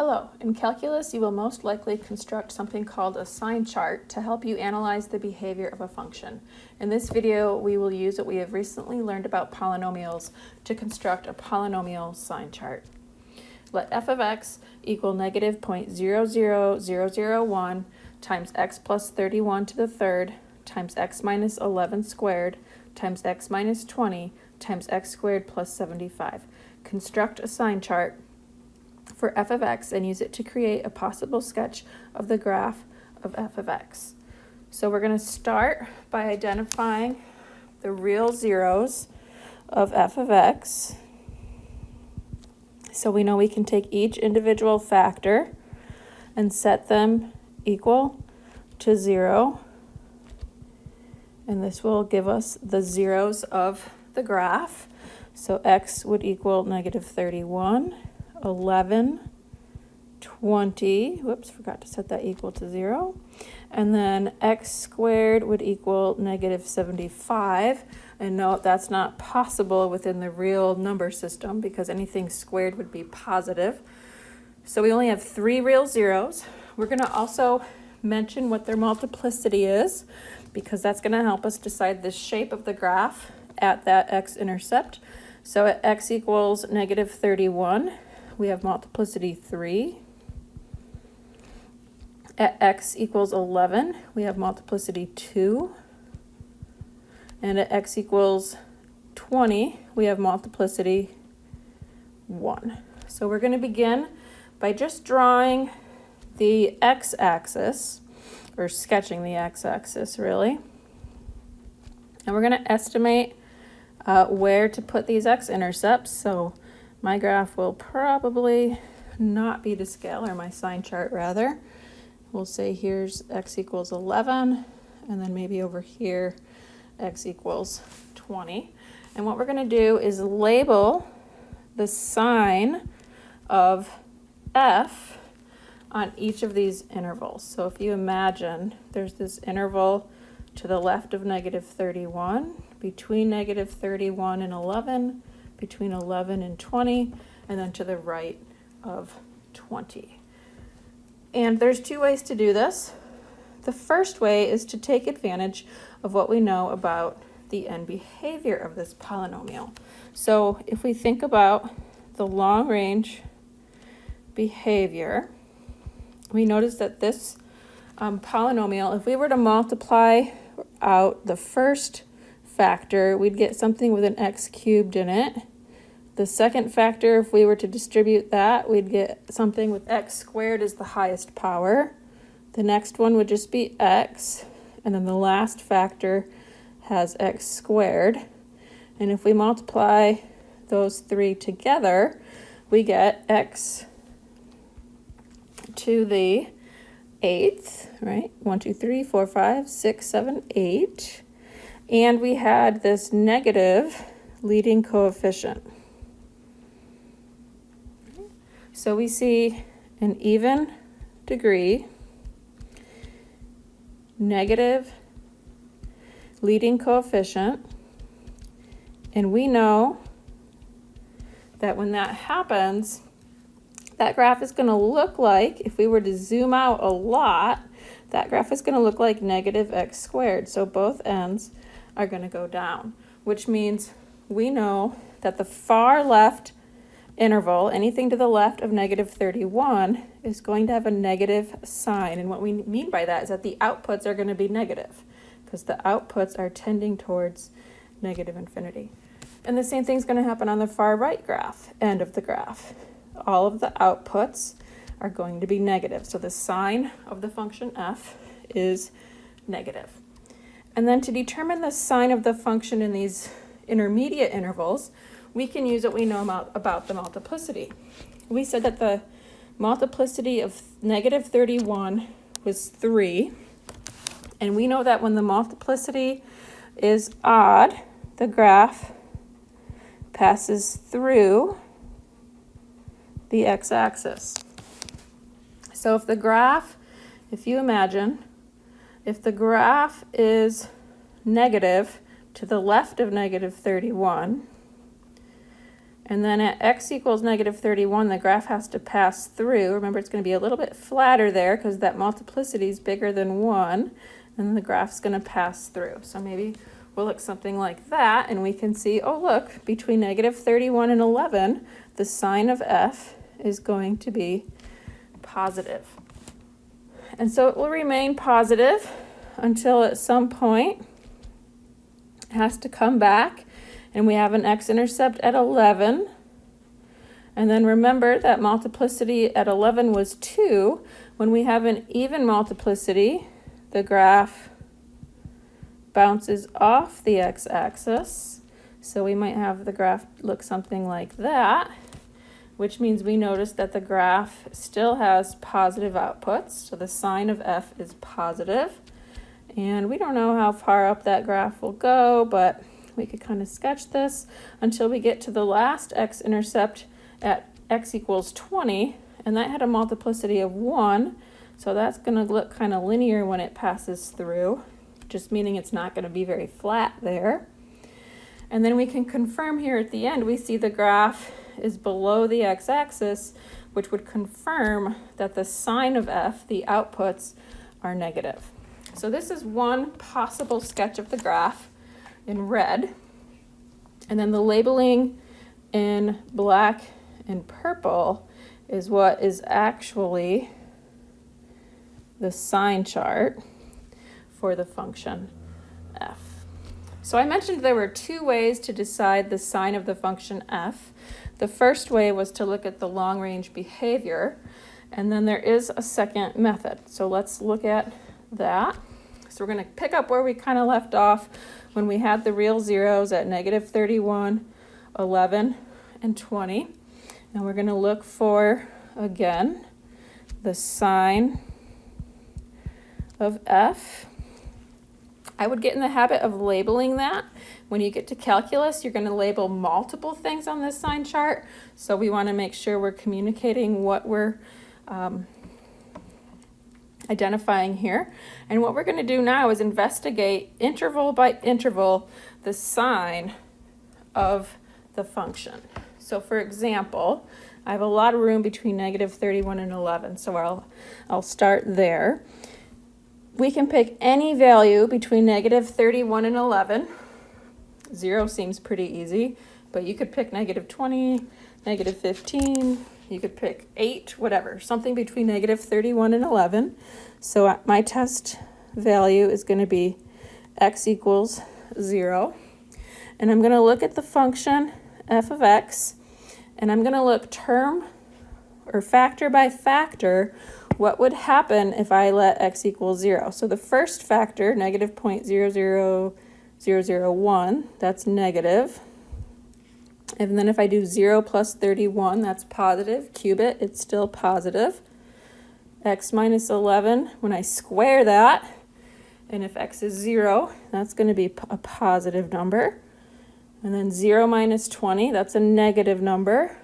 Hello. In calculus, you will most likely construct something called a sign chart to help you analyze the behavior of a function. In this video, we will use what we have recently learned about polynomials to construct a polynomial sign chart. Let f of x equal negative 0.00001 times x plus 31 to the third times x minus 11 squared times x minus 20 times x squared plus 75. Construct a sign chart for f of x and use it to create a possible sketch of the graph of f of x. So we're going to start by identifying the real zeros of f of x. So we know we can take each individual factor and set them equal to 0. And this will give us the zeros of the graph. So x would equal negative 31. 11, 20, whoops, forgot to set that equal to 0. And then x squared would equal negative 75. And note that's not possible within the real number system because anything squared would be positive. So we only have 3 real zeros. We're going to also mention what their multiplicity is because that's going to help us decide the shape of the graph at that x-intercept. So at x equals negative 31, we have multiplicity 3. At x equals 11, we have multiplicity 2. And at x equals 20, we have multiplicity 1. So we're going to begin by just drawing the x-axis, or sketching the x-axis really. And we're going to estimate where to put these x-intercepts. So my graph will probably not be to scale, or my sign chart rather. We'll say here's x equals 11, and then maybe over here x equals 20. And what we're going to do is label the sign of f on each of these intervals. So if you imagine there's this interval to the left of negative 31, between negative 31 and 11, between 11 and 20, and then to the right of 20. And there's 2 ways to do this. The first way is to take advantage of what we know about the end behavior of this polynomial. So if we think about the long range behavior, we notice that this polynomial, if we were to multiply out the first factor, we'd get something with an x cubed in it. The second factor, if we were to distribute that, we'd get something with x squared as the highest power. The next one would just be x, and then the last factor has x squared. And if we multiply those 3 together, we get x to the 8th, right? 1, 2, 3, 4, 5, 6, 7, 8. And we had this negative leading coefficient. So we see an even degree, negative leading coefficient, and we know that when that happens, that graph is going to look like, if we were to zoom out a lot, that graph is going to look like negative x squared. So both ends are going to go down, which means we know that the far left interval, anything to the left of negative 31, is going to have a negative sign. And what we mean by that is that the outputs are going to be negative because the outputs are tending towards negative infinity. And the same thing's going to happen on the far right graph, end of the graph. All of the outputs are going to be negative. So the sign of the function f is negative. And then to determine the sign of the function in these intermediate intervals, we can use what we know about the multiplicity. We said that the multiplicity of negative 31 was 3. And we know that when the multiplicity is odd, the graph passes through the x-axis. So if the graph, if you imagine, if the graph is negative to the left of negative 31, And then at x equals negative 31, the graph has to pass through. Remember, it's going to be a little bit flatter there because that multiplicity is bigger than 1, and then the graph's going to pass through. So maybe we'll look something like that, and we can see, oh look, between negative 31 and 11, the sign of f is going to be positive. And so it will remain positive until at some point it has to come back, and we have an x-intercept at 11. And then remember that multiplicity at 11 was 2. When we have an even multiplicity, the graph bounces off the x-axis. So we might have the graph look something like that, which means we notice that the graph still has positive outputs. So the sign of f is positive. And we don't know how far up that graph will go, but we could kind of sketch this until we get to the last x-intercept at x equals 20, and that had a multiplicity of 1, so that's going to look kind of linear when it passes through, just meaning it's not going to be very flat there. And then we can confirm here at the end, we see the graph is below the x-axis, which would confirm that the sign of f, the outputs, are negative. So this is one possible sketch of the graph in red, and then the labeling in black and purple is what is actually the sign chart for the function f. So I mentioned there were two ways to decide the sign of the function f. The first way was to look at the long-range behavior, and then there is a second method. So let's look at that. So we're going to pick up where we kind of left off when we had the real zeros at negative 31, 11, and 20. And we're going to look for, again, the sign of f. I would get in the habit of labeling that. When you get to calculus, you're going to label multiple things on this sign chart. So we want to make sure we're communicating what we're identifying here. And what we're going to do now is investigate interval by interval the sign of the function. So for example, I have a lot of room between negative 31 and 11, so I'll start there. We can pick any value between negative 31 and 11. 0 seems pretty easy, but you could pick negative 20, negative 15, you could pick 8, whatever, something between negative 31 and 11. So my test value is going to be x equals 0. And I'm going to look at the function f of x, and I'm going to look term or factor by factor what would happen if I let x equal 0. So the first factor, negative 0.00001, that's negative. And then if I do 0 plus 31, that's positive. Cube it, it's still positive. X minus 11, when I square that, and if x is 0, that's going to be a positive number. And then 0 minus 20, that's a negative number.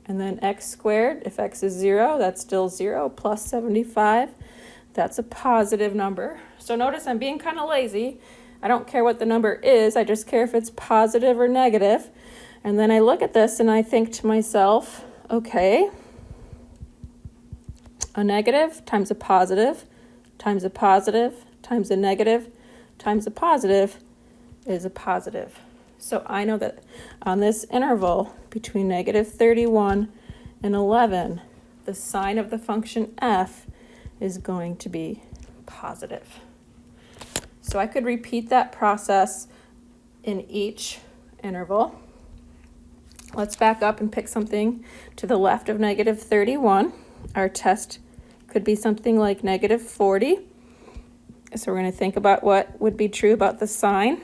And then x squared, if x is 0, that's still 0, plus 75, that's a positive number. So notice I'm being kind of lazy. I don't care what the number is, I just care if it's positive or negative. And then I look at this and I think to myself, okay, a negative times a positive times a positive times a negative times a positive is a positive. So I know that on this interval between negative 31 and 11, the sign of the function f is going to be positive. So I could repeat that process in each interval. Let's back up and pick something to the left of negative 31. Our test could be something like negative 40. So we're going to think about what would be true about the sign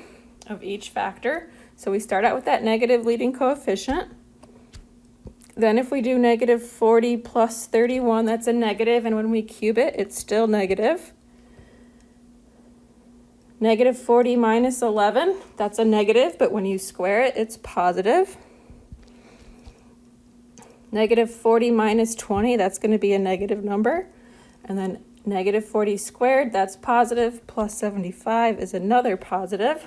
of each factor. So we start out with that negative leading coefficient. Then if we do negative 40 plus 31, that's a negative, and when we cube it, it's still negative. Negative 40 minus 11, that's a negative, but when you square it, it's positive. Negative 40 minus 20, that's going to be a negative number. And then negative 40 squared, that's positive, plus 75 is another positive.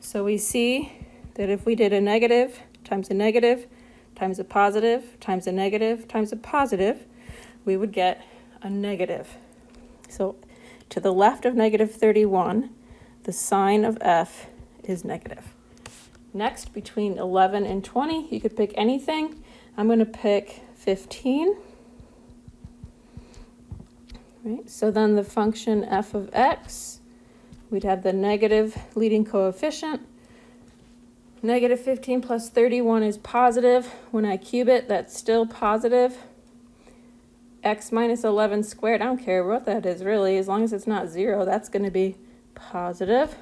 So we see that if we did a negative times a negative times a positive times a negative times a positive, we would get a negative. So to the left of negative 31, the sign of f is negative. Next, between 11 and 20, you could pick anything. I'm going to pick 15. Right, so then the function f of x, we'd have the negative leading coefficient. Negative 15 plus 31 is positive. When I cube it, that's still positive. X minus 11 squared, I don't care what that is really, as long as it's not 0, that's going to be positive.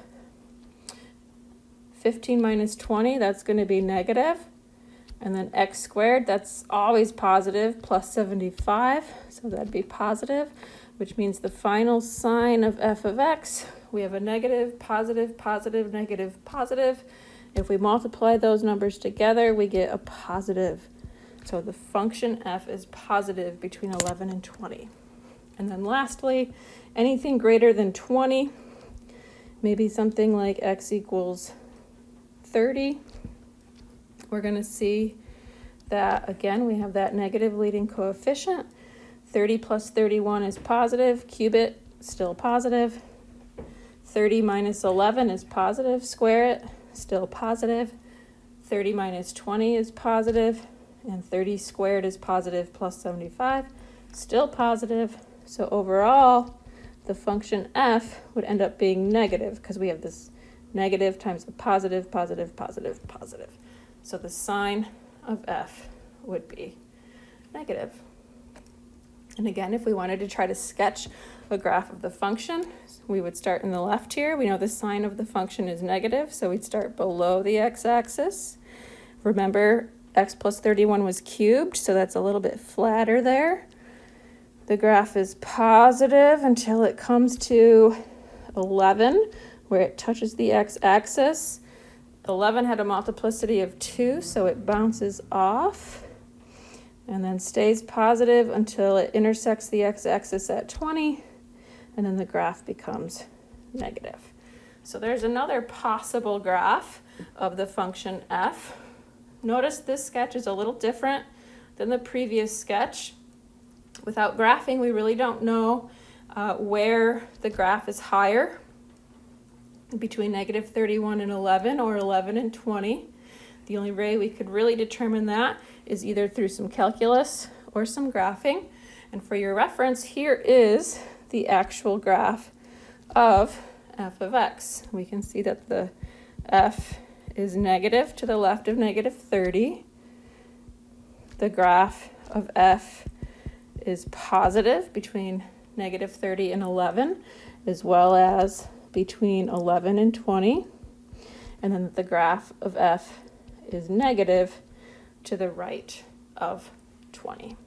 15 minus 20, that's going to be negative. And then x squared, that's always positive, plus 75, so that'd be positive, which means the final sign of f of x, we have a negative, positive, positive, negative, positive. If we multiply those numbers together, we get a positive. So the function f is positive between 11 and 20. And then lastly, anything greater than 20, maybe something like x equals 30. We're going to see that, again, we have that negative leading coefficient. 30 plus 31 is positive. Cube it, still positive. 30 minus 11 is positive. Square it, still positive. 30 minus 20 is positive. And 30 squared is positive plus 75, still positive. So overall, the function f would end up being negative because we have this negative times the positive, positive, positive, positive. So the sign of f would be negative. And again, if we wanted to try to sketch a graph of the function, we would start in the left here. We know the sign of the function is negative, so we'd start below the x-axis. Remember, x plus 31 was cubed, so that's a little bit flatter there. The graph is positive until it comes to 11, where it touches the x-axis. 11 had a multiplicity of 2, so it bounces off and then stays positive until it intersects the x-axis at 20, and then the graph becomes negative. So there's another possible graph of the function f. Notice this sketch is a little different than the previous sketch. Without graphing, we really don't know where the graph is higher, between negative 31 and 11 or 11 and 20. The only way we could really determine that is either through some calculus or some graphing. And for your reference, here is the actual graph of f of x. We can see that the f is negative to the left of negative 30. The graph of f is positive between negative 30 and 11, as well as between 11 and 20. And then the graph of f is negative to the right of 20.